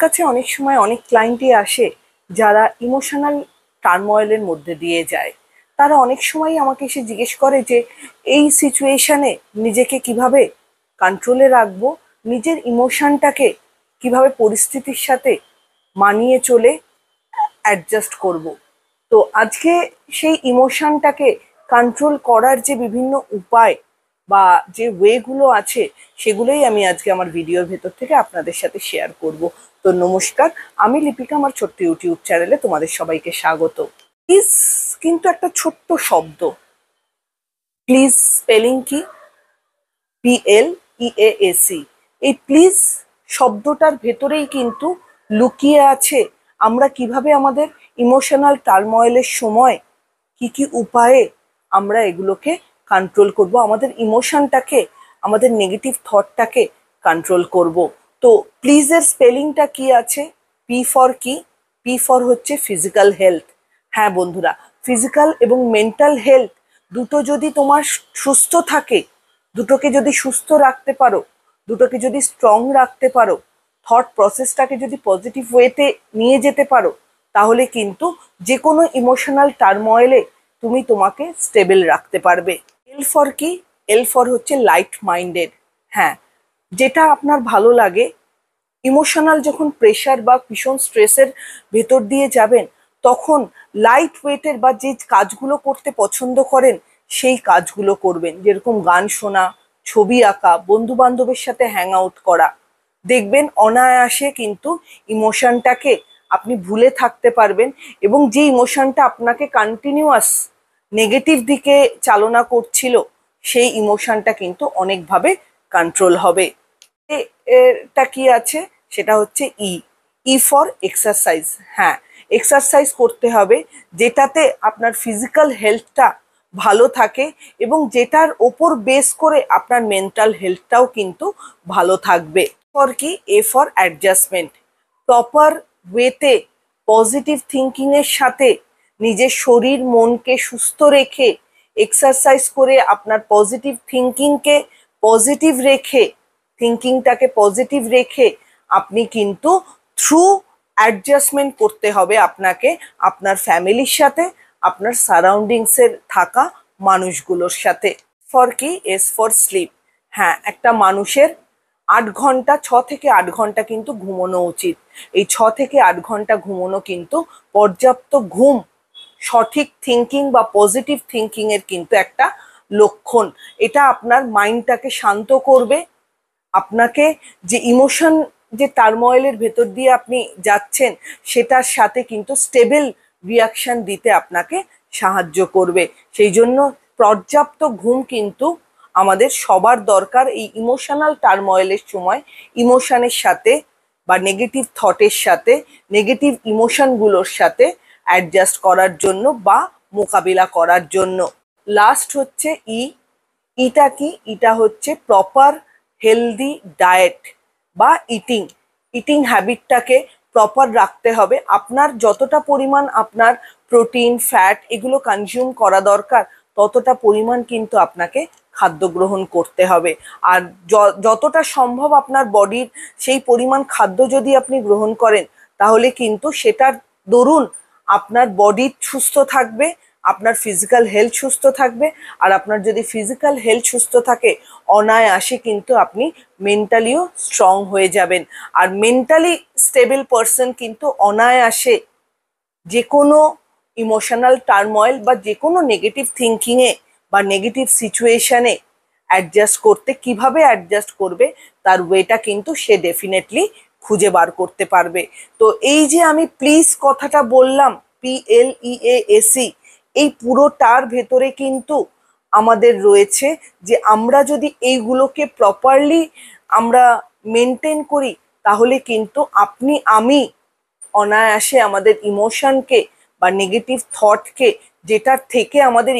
কাছে অনেক সময় অনেক ক্লায়েন্টই আসে যারা ইমোশনাল টার্ময়েলের মধ্যে দিয়ে যায়। তারা অনেক সময় আমাকে এসে জিজ্ঞেস করে যে এই সিচুয়েশনে নিজেকে কিভাবে কন্ট্রোলে রাখবো, নিজের ইমোশনটাকে কিভাবে পরিস্থিতির সাথে মানিয়ে চলে অ্যাডজাস্ট করব। তো আজকে সেই ইমোশনটাকে কন্ট্রোল করার যে বিভিন্ন উপায় বা যে ওয়েগুলো আছে সেগুলোই আমি আজকে আমার ভিডিওর ভেতর থেকে আপনাদের সাথে শেয়ার করব। তো নমস্কার, আমি লিপিকা, আমার ছোট্ট ইউটিউব চ্যানেলে তোমাদের সবাইকে স্বাগত। প্লিজ কিন্তু একটা ছোট্ট শব্দ, প্লিজ স্পেলিং কি? PLEASE। এই প্লিজ শব্দটার ভেতরেই কিন্তু লুকিয়ে আছে আমরা কিভাবে আমাদের ইমোশনাল টার্ময়েলের সময় কি কি উপায়ে আমরা এগুলোকে কন্ট্রোল করব, আমাদের ইমোশনটাকে, আমাদের নেগেটিভ থটটাকে কন্ট্রোল করব। তো প্লিজের স্পেলিংটা কি আছে? পি ফর কি? পি ফর হচ্ছে ফিজিক্যাল হেলথ। হ্যাঁ বন্ধুরা, ফিজিক্যাল এবং মেন্টাল হেলথ দুটো যদি তোমার সুস্থ থাকে, দুটোকে যদি সুস্থ রাখতে পারো, দুটোকে যদি স্ট্রং রাখতে পারো, থট প্রসেসটাকে যদি পজিটিভ ওয়েতে নিয়ে যেতে পারো, তাহলে কিন্তু যে কোনো ইমোশনাল টার্ময়েলে তুমি তোমাকে স্টেবল রাখতে পারবে। এল ফর কি? এল ফর হচ্ছে লাইট মাইন্ডেড। হ্যাঁ, যেটা আপনার ভালো লাগে, ইমোশনাল যখন প্রেশার বা ভীষণ স্ট্রেসের ভেতর দিয়ে যাবেন, তখন লাইট ওয়েটের বা যে কাজগুলো করতে পছন্দ করেন সেই কাজগুলো করবেন। যেরকম গান শোনা, ছবি আঁকা, বন্ধু বান্ধবের সাথে হ্যাং আউট করা। দেখবেন অনায়াসে কিন্তু ইমোশনটাকে আপনি ভুলে থাকতে পারবেন, এবং যে ইমোশনটা আপনাকে কন্টিনিউয়াস নেগেটিভ দিকে চালনা করছিল সেই ইমোশনটা কিন্তু অনেকভাবে কন্ট্রোল হবে। এটা কি আছে? সেটা হচ্ছে ই ফর এক্সারসাইজ। হ্যাঁ, এক্সারসাইজ করতে হবে যেটাতে আপনার ফিজিক্যাল হেলথটা ভালো থাকে এবং যেটার ওপর বেস করে আপনার মেন্টাল হেলথটাও কিন্তু ভালো থাকবে। ফর কি? A for adjustment. প্রপার ওয়েতে পজিটিভ থিঙ্কিংয়ের সাথে নিজের শরীর মনকে সুস্থ রেখে এক্সারসাইজ করে আপনার পজিটিভ থিঙ্কিংকে পজিটিভ রেখে, থিঙ্কিংটাকে পজিটিভ রেখে আপনি কিন্তু থ্রু অ্যাডজাস্টমেন্ট করতে হবে আপনাকে আপনার ফ্যামিলির সাথে, আপনার সারাউন্ডিংসের থাকা মানুষগুলোর সাথে। ফর কি? S for sleep. হ্যাঁ, একটা মানুষের 8 ঘন্টা, 6 থেকে 8 ঘন্টা কিন্তু ঘুমোনো উচিত। এই 6 থেকে 8 ঘন্টা ঘুমোনো কিন্তু পর্যাপ্ত ঘুম সঠিক থিঙ্কিং বা পজিটিভ থিঙ্কিং এর কিন্তু একটা লক্ষণ। এটা আপনার মাইন্ডটাকে শান্ত করবে, আপনাকে যে ইমোশন, যে টার্ময়েলের ভেতর দিয়ে আপনি যাচ্ছেন সেটার সাথে কিন্তু স্টেবল রিয়াকশন দিতে আপনাকে সাহায্য করবে। সেই জন্য পর্যাপ্ত ঘুম কিন্তু আমাদের সবার দরকার এই ইমোশনাল টার্ময়েলের সময় ইমোশনের সাথে বা নেগেটিভ থটের সাথে, নেগেটিভ ইমোশনগুলোর সাথে অ্যাডজাস্ট করার জন্য বা মোকাবিলা করার জন্য। লাস্ট হচ্ছে ইটা কি? ইটা হচ্ছে প্রপার হেলদি ডায়েট বা ইটিং হ্যাবিটটাকে প্রপার রাখতে হবে। আপনার যতটা পরিমাণ আপনার প্রোটিন, ফ্যাট এগুলো কনজিউম করা দরকার, ততটা পরিমাণ কিন্তু আপনাকে খাদ্য গ্রহণ করতে হবে। আর যতটা সম্ভব আপনার বডির সেই পরিমাণ খাদ্য যদি আপনি গ্রহণ করেন, তাহলে কিন্তু সেটার দরুন আপনার বডি সুস্থ থাকবে, আপনার ফিজিক্যাল হেলথ সুস্থ থাকবে। আর আপনার যদি ফিজিক্যাল হেলথ সুস্থ থাকে, অনায়াসে কিন্তু আপনি মেন্টালিও স্ট্রং হয়ে যাবেন। আর মেন্টালি স্টেবল পারসন কিন্তু অনায়াসে যে কোনো ইমোশনাল টার্ময়েল বা যে কোনো নেগেটিভ থিঙ্কিংয়ে বা নেগেটিভ সিচুয়েশনে অ্যাডজাস্ট করতে, কিভাবে অ্যাডজাস্ট করবে তার ওয়েটা কিন্তু সে ডেফিনেটলি খুঁজে বার করতে পারবে। তো এই যে আমি প্লিজ কথাটা বললাম, PLEASE, এই পুরোটার ভেতরে কিন্তু আমাদের রয়েছে যে আমরা যদি এইগুলোকে প্রপারলি আমরা মেনটেন করি, তাহলে কিন্তু আপনি আমি অনায়াসে আমাদের ইমোশনকে বা নেগেটিভ থটকে, যেটার থেকে আমাদের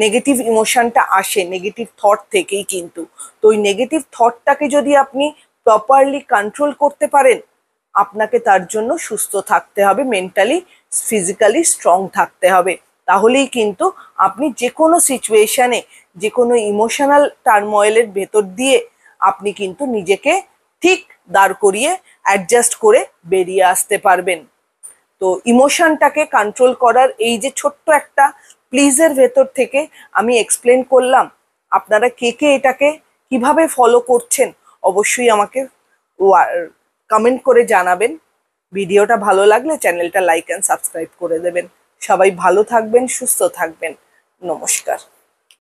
নেগেটিভ ইমোশনটা আসে নেগেটিভ থট থেকেই কিন্তু, তো ওই নেগেটিভ থটটাকে যদি আপনি প্রপারলি কন্ট্রোল করতে পারেন, আপনাকে তার জন্য সুস্থ থাকতে হবে, মেন্টালি ফিজিক্যালি স্ট্রং থাকতে হবে। তাহলেই কিন্তু আপনি যে কোনো সিচুয়েশনে, যে কোনো ইমোশনাল টার্ময়েলের ভেতর দিয়ে আপনি কিন্তু নিজেকে ঠিক দাঁড় করিয়ে অ্যাডজাস্ট করে বেরিয়ে আসতে পারবেন। তো ইমোশনটাকে কন্ট্রোল করার এই যে ছোট্ট একটা প্লিজের ভেতর থেকে আমি এক্সপ্লেন করলাম, আপনারা কে কে এটাকে কিভাবে ফলো করছেন অবশ্যই আমাকে কমেন্ট করে জানাবেন। ভিডিওটা ভালো লাগলে চ্যানেলটা লাইক অ্যান্ড সাবস্ক্রাইব করে দেবেন। সবাই ভালো থাকবেন, সুস্থ থাকবেন। নমস্কার।